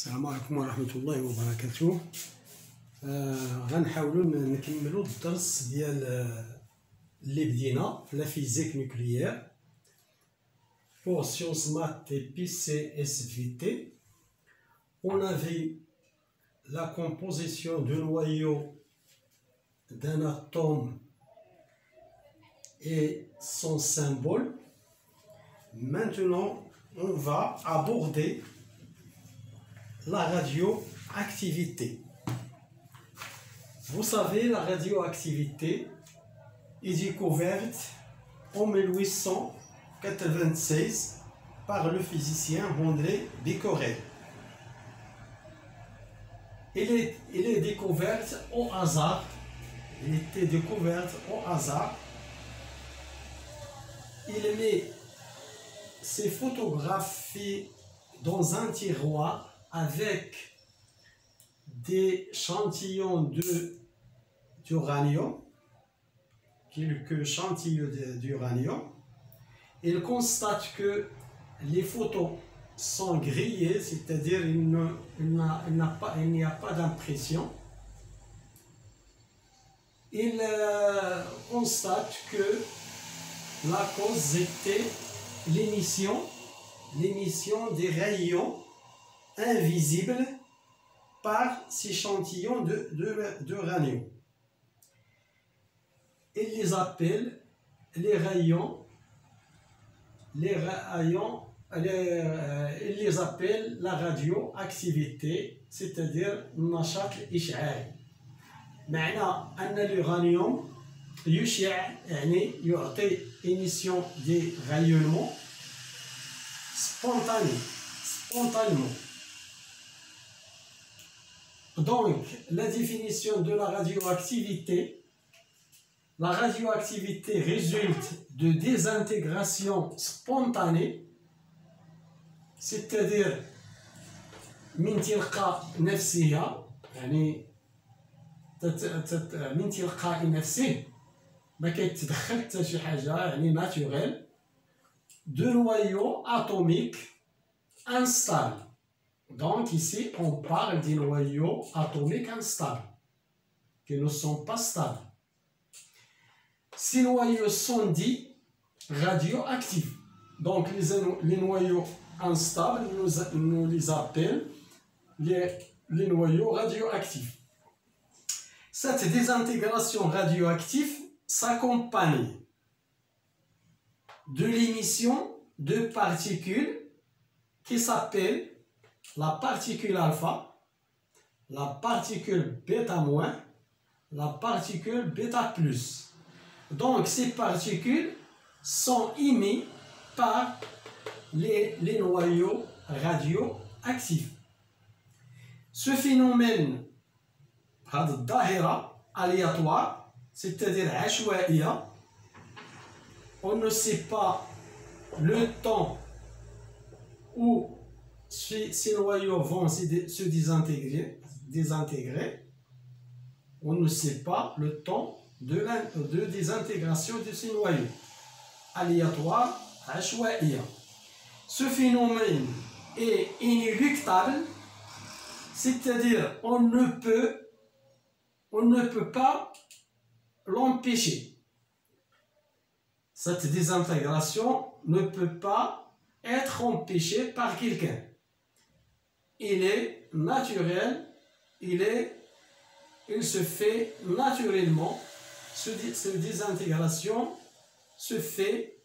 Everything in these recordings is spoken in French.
السلام عليكم ورحمة الله وبركاته. غنحاولوا نكملوا الدرس ديال اللي بدينا لا فيزيك نوكليير pour sciences maths et PCSVT. On a vu la composition du noyau d'un atome et son symbole. Maintenant, on va aborder la radioactivité. Vous savez, la radioactivité est découverte en 1896 par le physicien André Becquerel. Elle est découverte au hasard. Elle était découverte au hasard. Il met ses photographies dans un tiroir avec des échantillons d'uranium, quelques échantillons d'uranium. Il constate que les photos sont grillées, c'est-à-dire il n'y a pas d'impression. Il constate que la cause était l'émission des rayons invisibles par ces échantillons d'uranium. Il les appelle les rayons. Il les appelle la radioactivité, c'est-à-dire النشاط الإشعاعي. معنى أن اليورانيوم يشع يعني يعطي émission des rayonnements spontanément. Donc, la définition de la radioactivité résulte de désintégration spontanée, c'est-à-dire من تلقاء نفسها يعني من تلقاء نفسه ما كيتدخل حتى شي حاجه يعني ناتوريل de noyaux atomiques instables. Donc ici on parle des noyaux atomiques instables qui ne sont pas stables. Ces noyaux sont dits radioactifs. Donc les noyaux instables, nous les appelons les noyaux radioactifs. Cette désintégration radioactive s'accompagne de l'émission de particules qui s'appellent la particule alpha, la particule bêta-, la particule bêta+. Donc ces particules sont émises par les noyaux radioactifs. Ce phénomène aléatoire, c'est-à-dire عشوائية, on ne sait pas le temps où ces noyaux vont se désintégrer. On ne sait pas le temps de désintégration de ces noyaux. Aléatoire, عشوائية. Ce phénomène est inéluctable, c'est-à-dire on ne peut pas l'empêcher. Cette désintégration ne peut pas être empêchée par quelqu'un. Il est naturel, il se fait naturellement. Cette désintégration se fait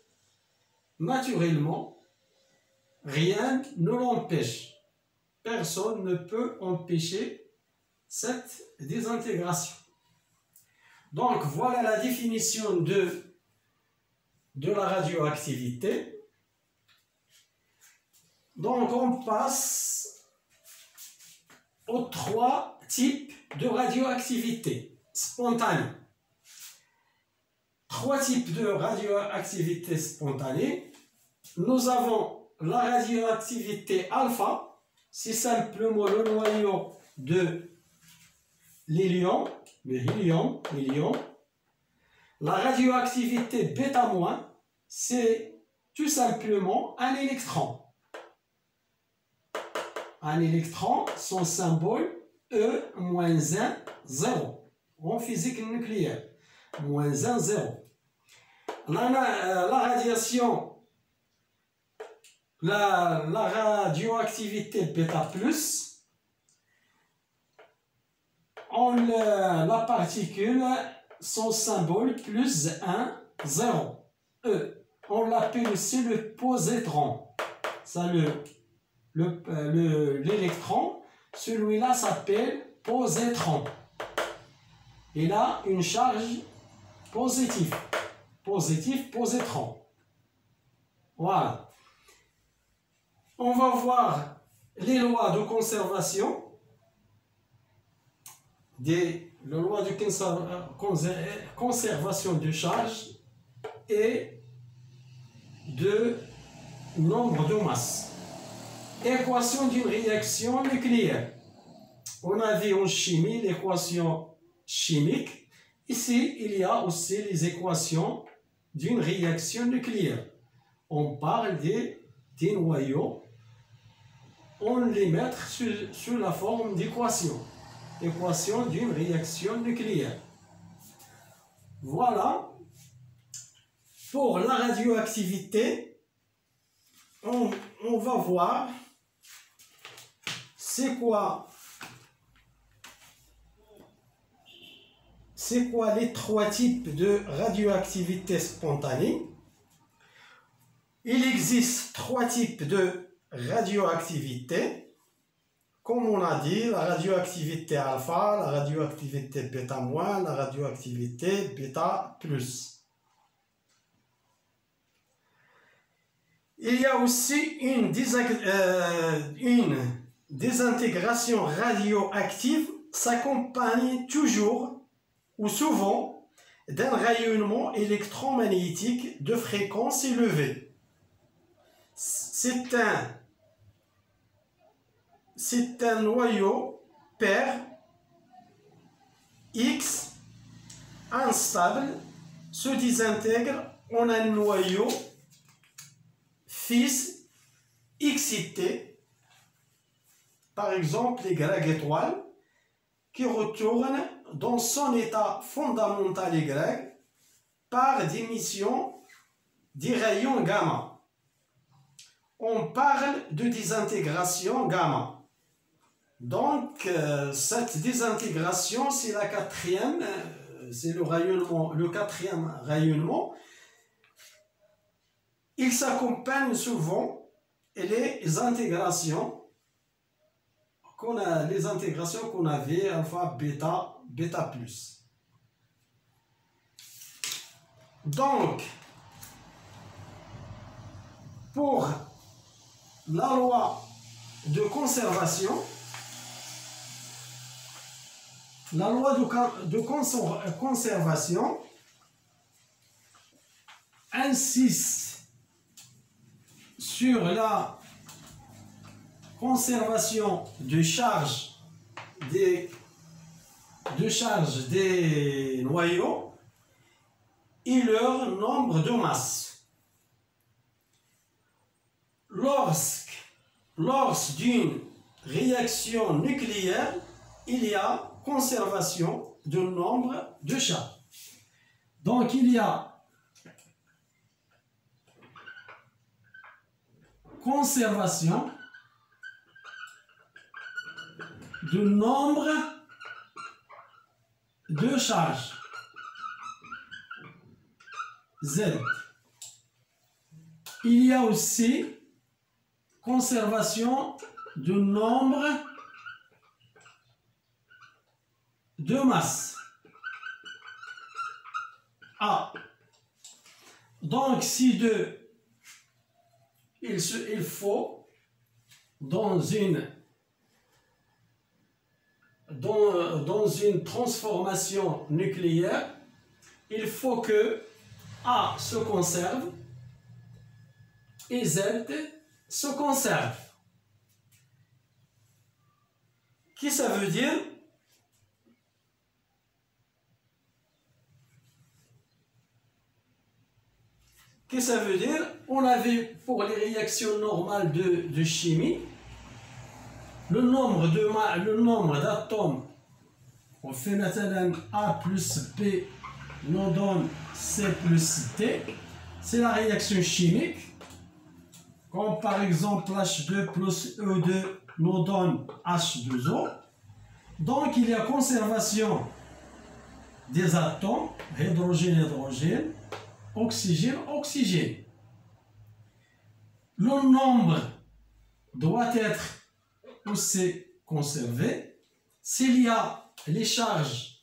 naturellement. Rien ne l'empêche. Personne ne peut empêcher cette désintégration. Donc voilà la définition de la radioactivité. Donc on passe aux trois types de radioactivité spontanée. Trois types de radioactivité spontanée. Nous avons la radioactivité alpha, c'est simplement le noyau de l'hélium, le hélium. La radioactivité bêta-, c'est tout simplement un électron. un électron, son symbole E-1, 0. En physique nucléaire. -1, 0. La radiation, la radioactivité bêta+, la particule, son symbole +1, 0. E. On l'appelle aussi le positron. Ça, l'électron, celui-là s'appelle positron. Il a une charge positive. Positif, positron. Voilà. On va voir les lois de conservation. Les lois de conservation de charge et de nombre de masse. Équation d'une réaction nucléaire. On a vu en chimie l'équation chimique. Ici, il y a aussi les équations d'une réaction nucléaire. On parle des noyaux. On les met sous la forme d'équation. Équation d'une réaction nucléaire. Voilà. Pour la radioactivité, on va voir c'est quoi les trois types de radioactivité spontanée. Il existe trois types de radioactivité. Comme on a dit, la radioactivité alpha, la radioactivité bêta-, la radioactivité bêta+. Il y a aussi une désintégration radioactive s'accompagne toujours ou souvent d'un rayonnement électromagnétique de fréquence élevée. C'est un noyau pair X instable se désintègre en un noyau fils excité, par exemple Y étoile, qui retourne dans son état fondamental Y par d'émission des rayons gamma. On parle de désintégration gamma. Donc, cette désintégration, c'est la quatrième, c'est le quatrième rayonnement. Il s'accompagne souvent les intégrations qu'on avait alpha, bêta, bêta+. Donc, pour la loi de conservation, la loi de conservation insiste sur la conservation de charge des noyaux et leur nombre de masses. Lors d'une réaction nucléaire, il y a conservation de nombre de charges. Donc, il y a conservation de nombre de charges Z. Il y a aussi conservation de nombre de masse A. Donc, si il faut dans une transformation nucléaire, il faut que A se conserve et Z se conserve. Qu'est-ce que ça veut dire? Qu'est-ce que ça veut dire? On avait pour les réactions normales de chimie, le nombre d'atomes, on fait maintenant A plus B nous donne C plus D, c'est la réaction chimique. Comme par exemple H2 plus E2 nous donne H2O. Donc il y a conservation des atomes, hydrogène, hydrogène, oxygène, oxygène. Le nombre doit être aussi conservé. S'il y a les charges,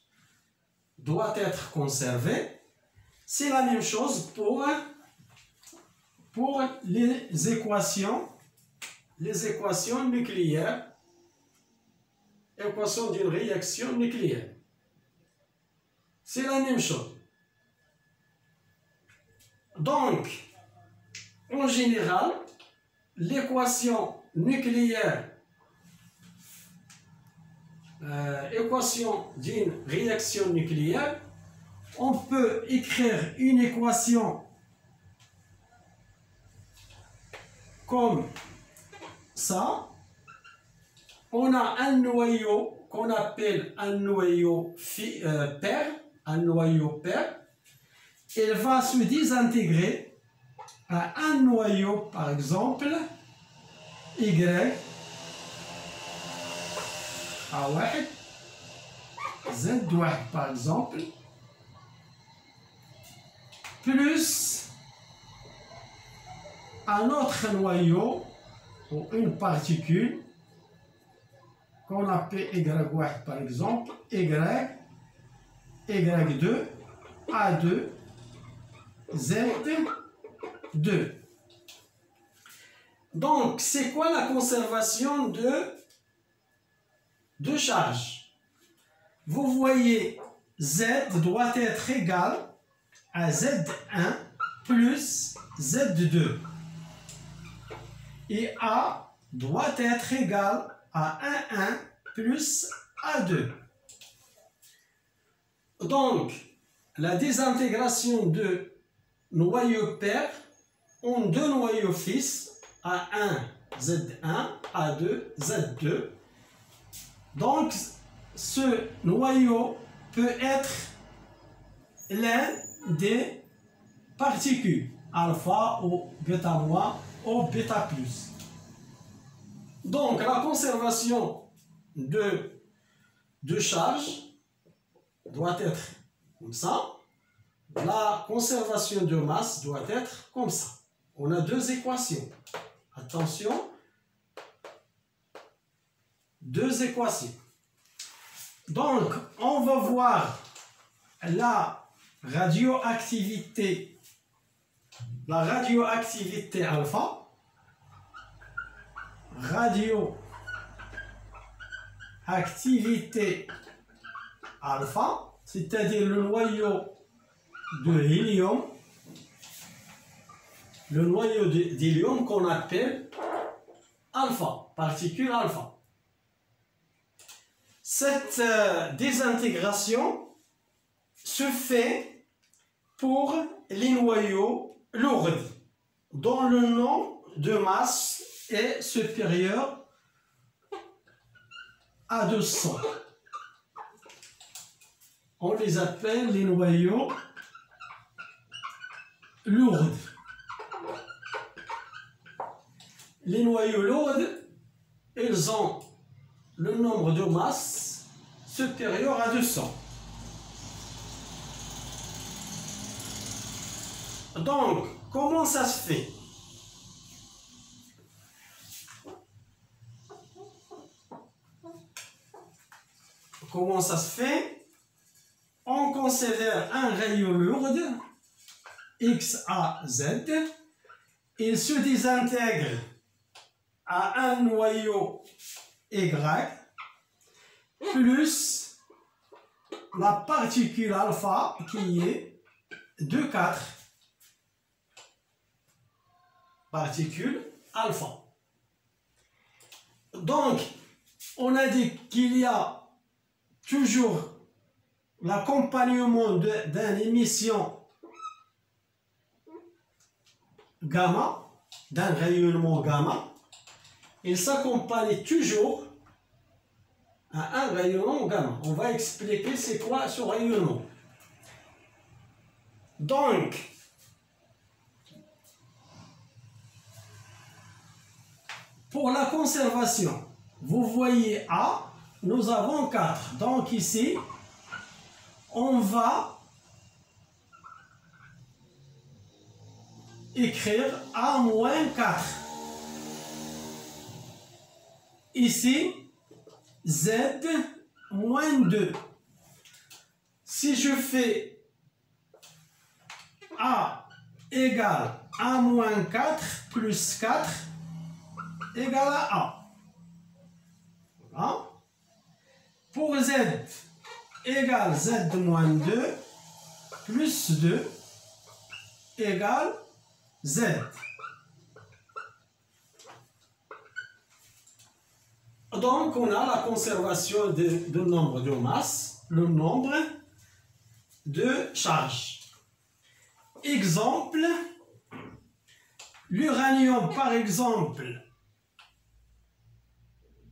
doit être conservé. C'est la même chose pour les équations nucléaires, équation d'une réaction nucléaire. C'est la même chose. Donc, en général, l'équation nucléaire, équation d'une réaction nucléaire, on peut écrire une équation comme ça. On a un noyau qu'on appelle un noyau pair, un noyau pair. Il va se désintégrer à un noyau, par exemple, Y, A1, Z1, par exemple, plus un autre noyau ou une particule qu'on appelle Y1 par exemple, Y2, A2, Z2. Donc, c'est quoi la conservation de charge? Vous voyez, Z doit être égal à Z1 plus Z2. Et A doit être égal à 1 plus A2. Donc, la désintégration de noyaux pairs en deux noyaux fils, A1, Z1, A2, Z2. Donc, ce noyau peut être l'un des particules, alpha ou bêta moins ou bêta plus. Donc, la conservation de charge doit être comme ça. La conservation de masse doit être comme ça. On a deux équations. Attention, deux équations. Donc, on va voir la radioactivité alpha. Radioactivité alpha, c'est-à-dire le noyau de hélium, le noyau d'hélium qu'on appelle alpha, particule alpha. Cette désintégration se fait pour les noyaux lourds dont le nombre de masse est supérieur à 200. On les appelle les noyaux lourds. Les noyaux lourds, ils ont le nombre de masse supérieur à 200. Donc, comment ça se fait? Comment ça se fait? On considère un rayon lourd, X, A, Z. Il se désintègre à un noyau Y plus la particule alpha qui est 2,4. Particule alpha. Donc, on a dit qu'il y a toujours l'accompagnement d'une émission gamma, d'un rayonnement gamma. Il s'accompagne toujours à un rayonnement gamma. On va expliquer c'est quoi ce rayonnement. Donc, pour la conservation, vous voyez A, nous avons 4. Donc ici, on va écrire A moins 4. Ici, Z moins 2. Si je fais A égale A moins 4 plus 4 égale à A. Voilà. Pour Z égale Z moins 2 plus 2 égale Z. Donc, on a la conservation du nombre de masse, le nombre de charges. Exemple, l'uranium, par exemple,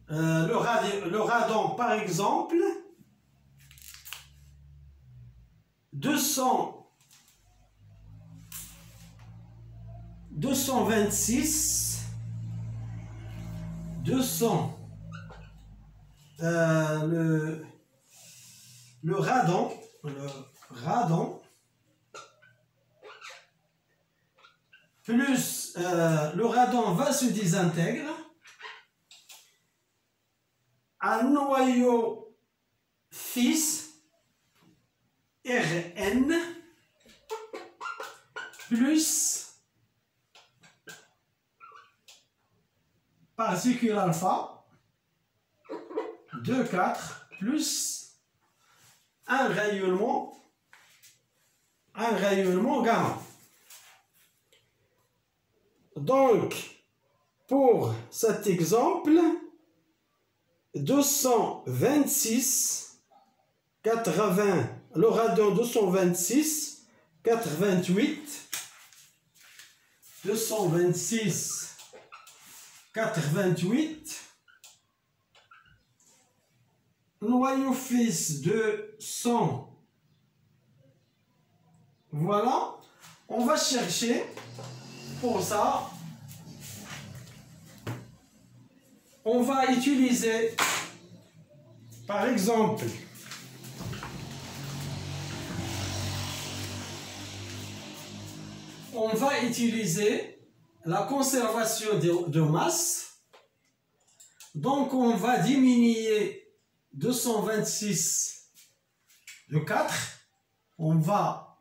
le radon, par exemple, 226, le radon plus le radon va se désintégrer. Un noyau fils Rn plus particule alpha 2, 4 plus un rayonnement gamma. Donc, pour cet exemple, 226, 80, le radon 226, 88, 226, 88, noyau fils de 100. Voilà, on va chercher pour ça. On va utiliser, par exemple, on va utiliser la conservation de masse. Donc, on va diminuer 226 de 4. On va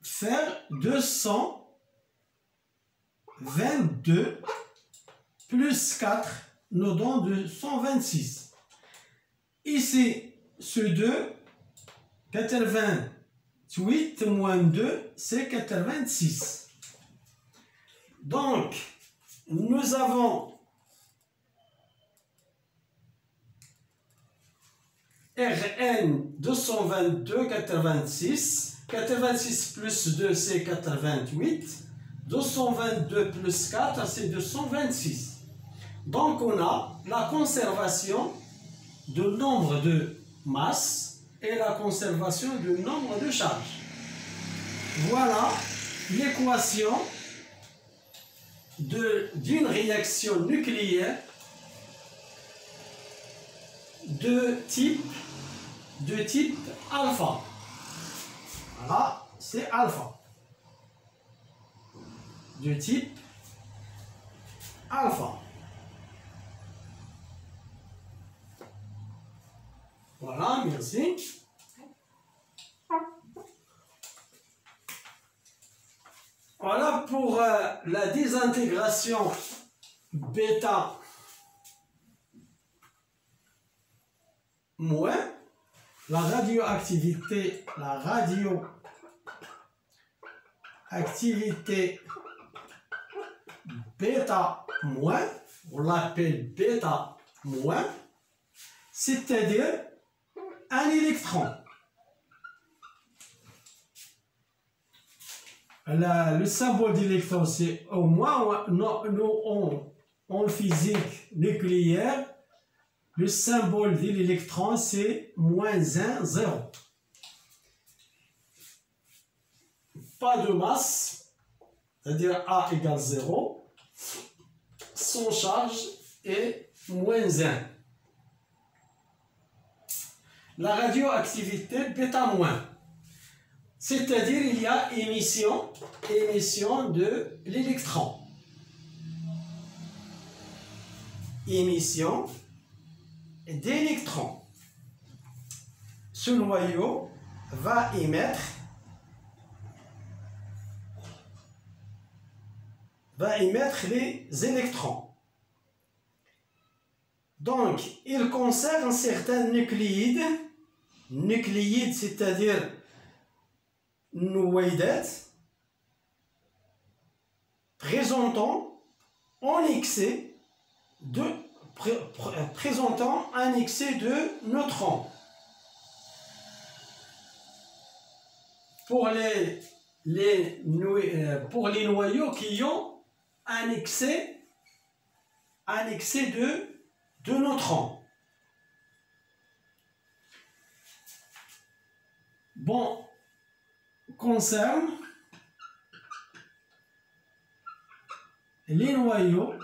faire 222 plus 4 nous donne 226. Ici, ce 2, 88 moins 2, c'est 86. Donc, nous avons Rn 222, 86. 86 plus 2, c'est 88. 222 plus 4, c'est 226. Donc, on a la conservation du nombre de masses et la conservation du nombre de charges. Voilà l'équation d'une réaction nucléaire de type alpha. Voilà, c'est alpha. De type alpha. Voilà, merci. Voilà pour la désintégration bêta moins, la radioactivité bêta moins, on l'appelle bêta moins, c'est-à-dire un électron. Le symbole d'électron, c'est au moins, nous, en physique nucléaire, Le symbole de l'électron, c'est -1, 0. Pas de masse, c'est-à-dire A égale 0. Son charge est -1. La radioactivité β-, c'est-à-dire il y a émission de l'électron. Émission d'électrons. Ce noyau va émettre les électrons. Donc, il concerne certains nucléides, c'est-à-dire noyaudat, présentant un excès de neutrons. Pour les noyaux qui ont un excès de neutrons. Bon, concerne les noyaux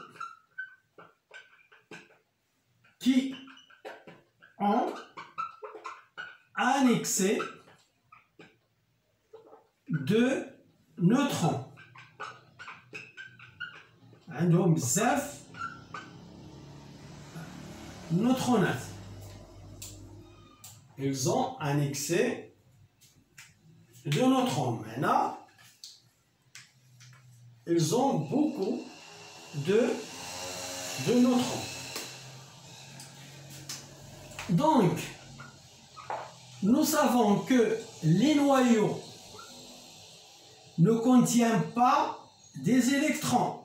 qui ont un excès de neutrons. عندهم بزاف نوترونات. Ils ont un excès de neutrons. Maintenant, ils ont beaucoup de neutrons. Donc, nous savons que les noyaux ne contiennent pas des électrons.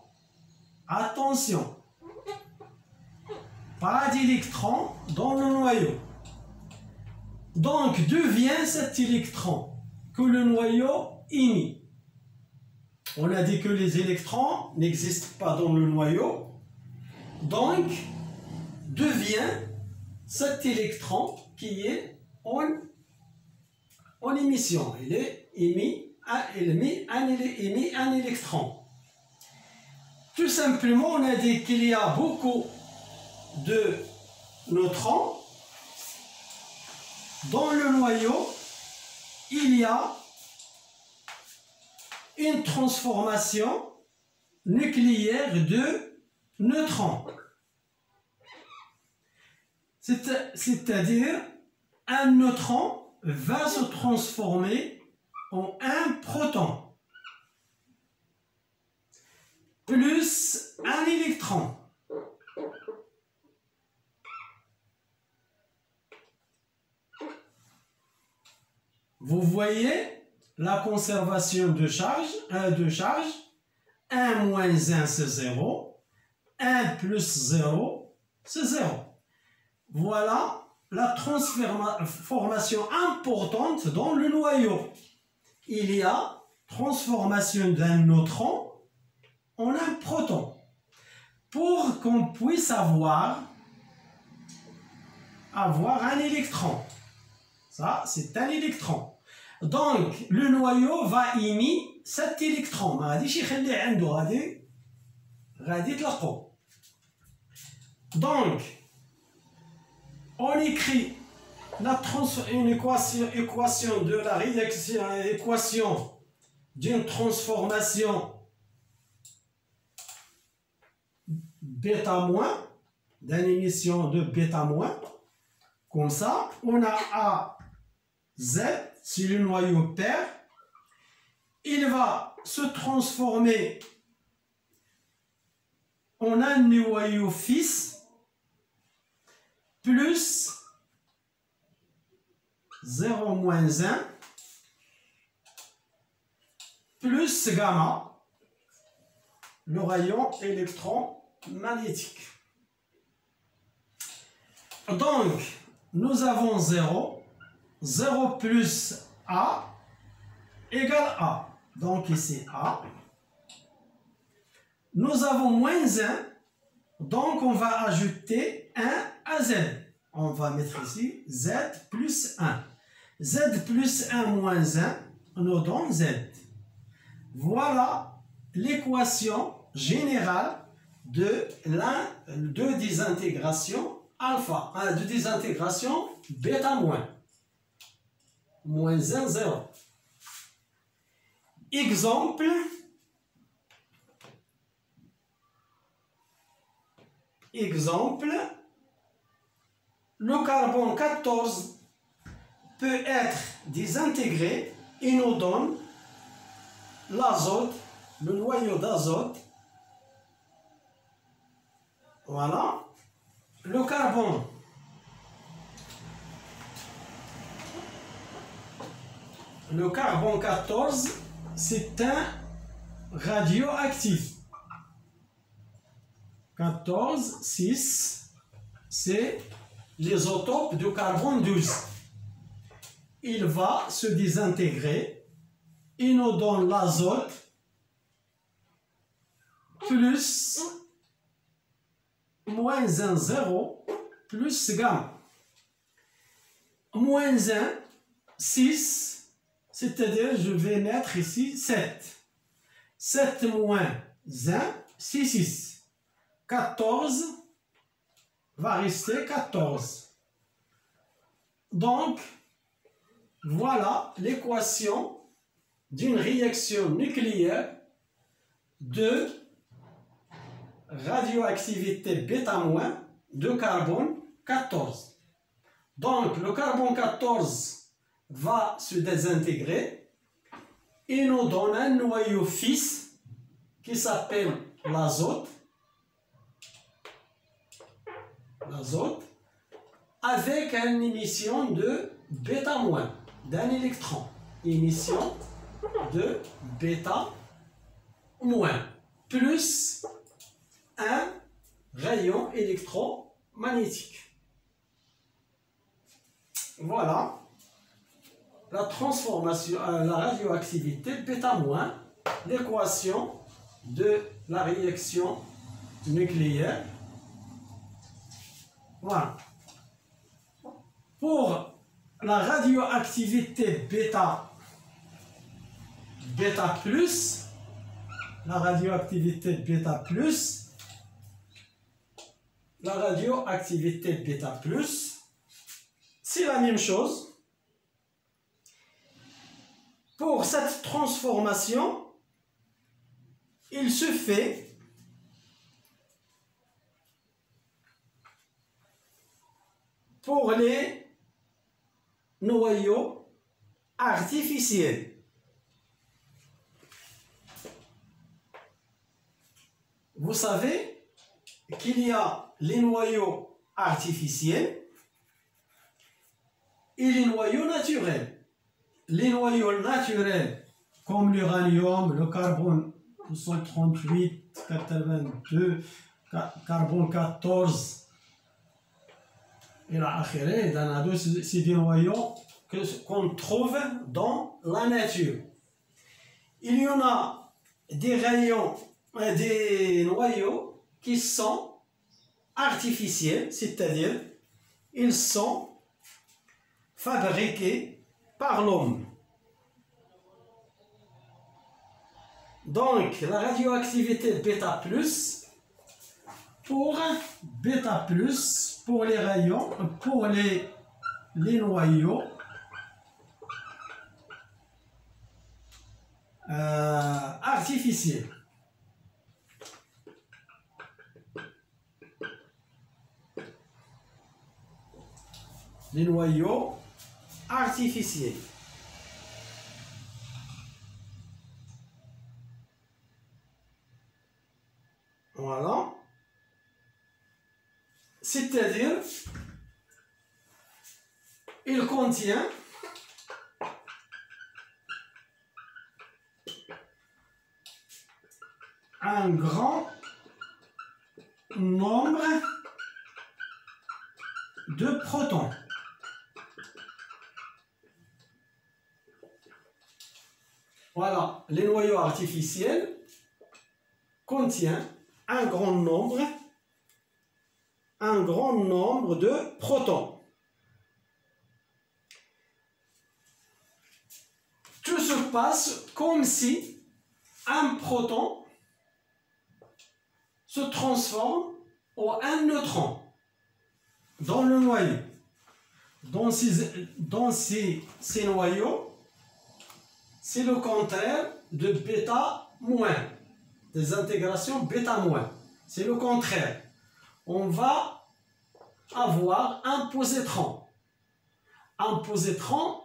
Attention, pas d'électrons dans le noyau. Donc, d'où vient cet électron que le noyau émet? On a dit que les électrons n'existent pas dans le noyau. Donc, d'où vient cet électron qui est en émission? Il émet un électron. Tout simplement, on a dit qu'il y a beaucoup de neutrons. Dans le noyau, il y a une transformation nucléaire de neutrons. C'est-à-dire, un neutron va se transformer en un proton plus un électron. Vous voyez la conservation de charge. 1 moins 1 c'est 0. 1 plus 0 c'est 0. Voilà la transformation importante dans le noyau. Il y a transformation d'un neutron en un proton. Pour qu'on puisse avoir un électron. Ça, c'est un électron. Donc, le noyau va émettre cet électron. Donc, on écrit une équation de la réaction, équation d'une transformation β-, d'une émission de β-. Comme ça, on a A, Z, si le noyau pair, il va se transformer en un noyau fils plus 0 moins 1 plus gamma, le rayon électromagnétique. Donc, nous avons 0. 0 plus A égale A. Donc ici A. Nous avons moins 1. Donc on va ajouter 1 à Z. on va mettre ici Z plus 1. Z plus 1 moins 1 nous donne Z. Voilà l'équation générale de désintégration alpha, de désintégration bêta moins 1, 0. Exemple, le carbone 14 peut être désintégré et nous donne l'azote, le noyau d'azote. Voilà. Le carbone Le carbone 14, c'est un radioactif. 14, 6, c'est l'isotope du carbone 12. Il va se désintégrer. Il nous donne l'azote plus moins 1, 0, plus gamma. Moins 1, 6, c'est-à-dire je vais mettre ici 7. 7 moins 1, 6. 14 va rester 14. Donc, voilà l'équation d'une réaction nucléaire de radioactivité β- de carbone 14. Donc, le carbone 14 va se désintégrer et nous donne un noyau fils qui s'appelle l'azote. Avec une émission de β- d'un électron. Émission de β- plus un rayon électromagnétique. Voilà la transformation, la radioactivité β-, l'équation de la réaction nucléaire. Voilà. Pour la radioactivité bêta plus, la radioactivité bêta plus, c'est la même chose. Pour cette transformation, il se fait pour les noyaux artificiels. Vous savez qu'il y a les noyaux artificiels et les noyaux naturels. Les noyaux naturels, comme l'uranium, le carbone 238, 82, carbone 14, c'est des noyaux qu'on trouve dans la nature. Il y en a des noyaux qui sont artificiels, c'est-à-dire ils sont fabriqués par l'homme. Donc la radioactivité bêta plus, pour les rayons, pour les noyaux artificiels. Les noyaux artificiels. Voilà. C'est-à-dire, il contient un grand nombre de protons. Voilà, les noyaux artificiels contiennent un grand nombre un grand nombre de protons. Tout se passe comme si un proton se transforme en un neutron dans le noyau. Dans ces noyaux, c'est le contraire de bêta moins, des intégrations bêta moins. C'est le contraire. On va avoir un positron. Un positron,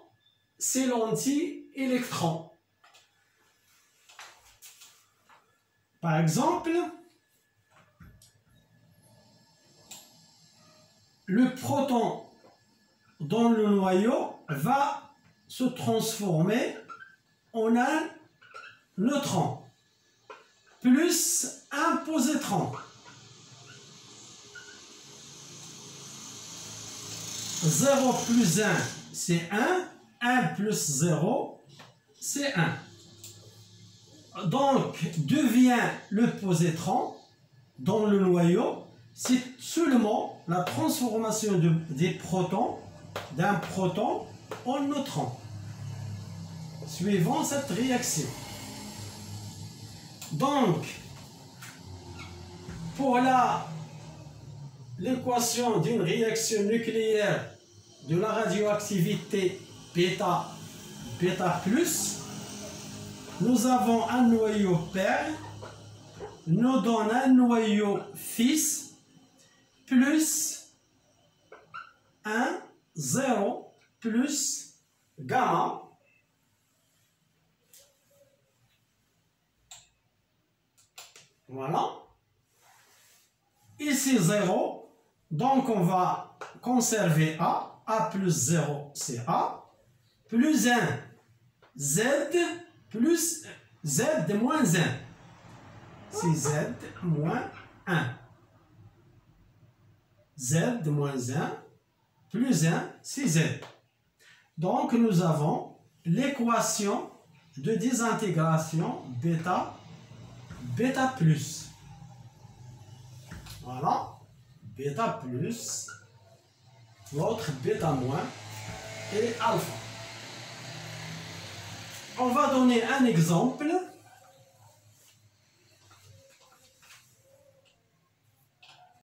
c'est l'anti-électron. Par exemple, le proton dans le noyau va se transformer en un neutron plus un positron. 0 plus 1, c'est 1. 1 plus 0, c'est 1. Donc, devient le positron dans le noyau, c'est seulement la transformation des protons, d'un proton en neutron, suivant cette réaction. Donc, pour l'équation d'une réaction nucléaire de la radioactivité bêta plus, nous avons un noyau père, nous donne un noyau fils, plus 1, 0, plus gamma, voilà. Ici 0, donc on va conserver A plus 0 c'est A, plus 1, Z, plus Z moins 1, c'est Z moins 1. Z moins 1, plus 1, c'est Z. Donc nous avons l'équation de désintégration bêta plus. Voilà, bêta plus, l'autre bêta moins et alpha. On va donner un exemple.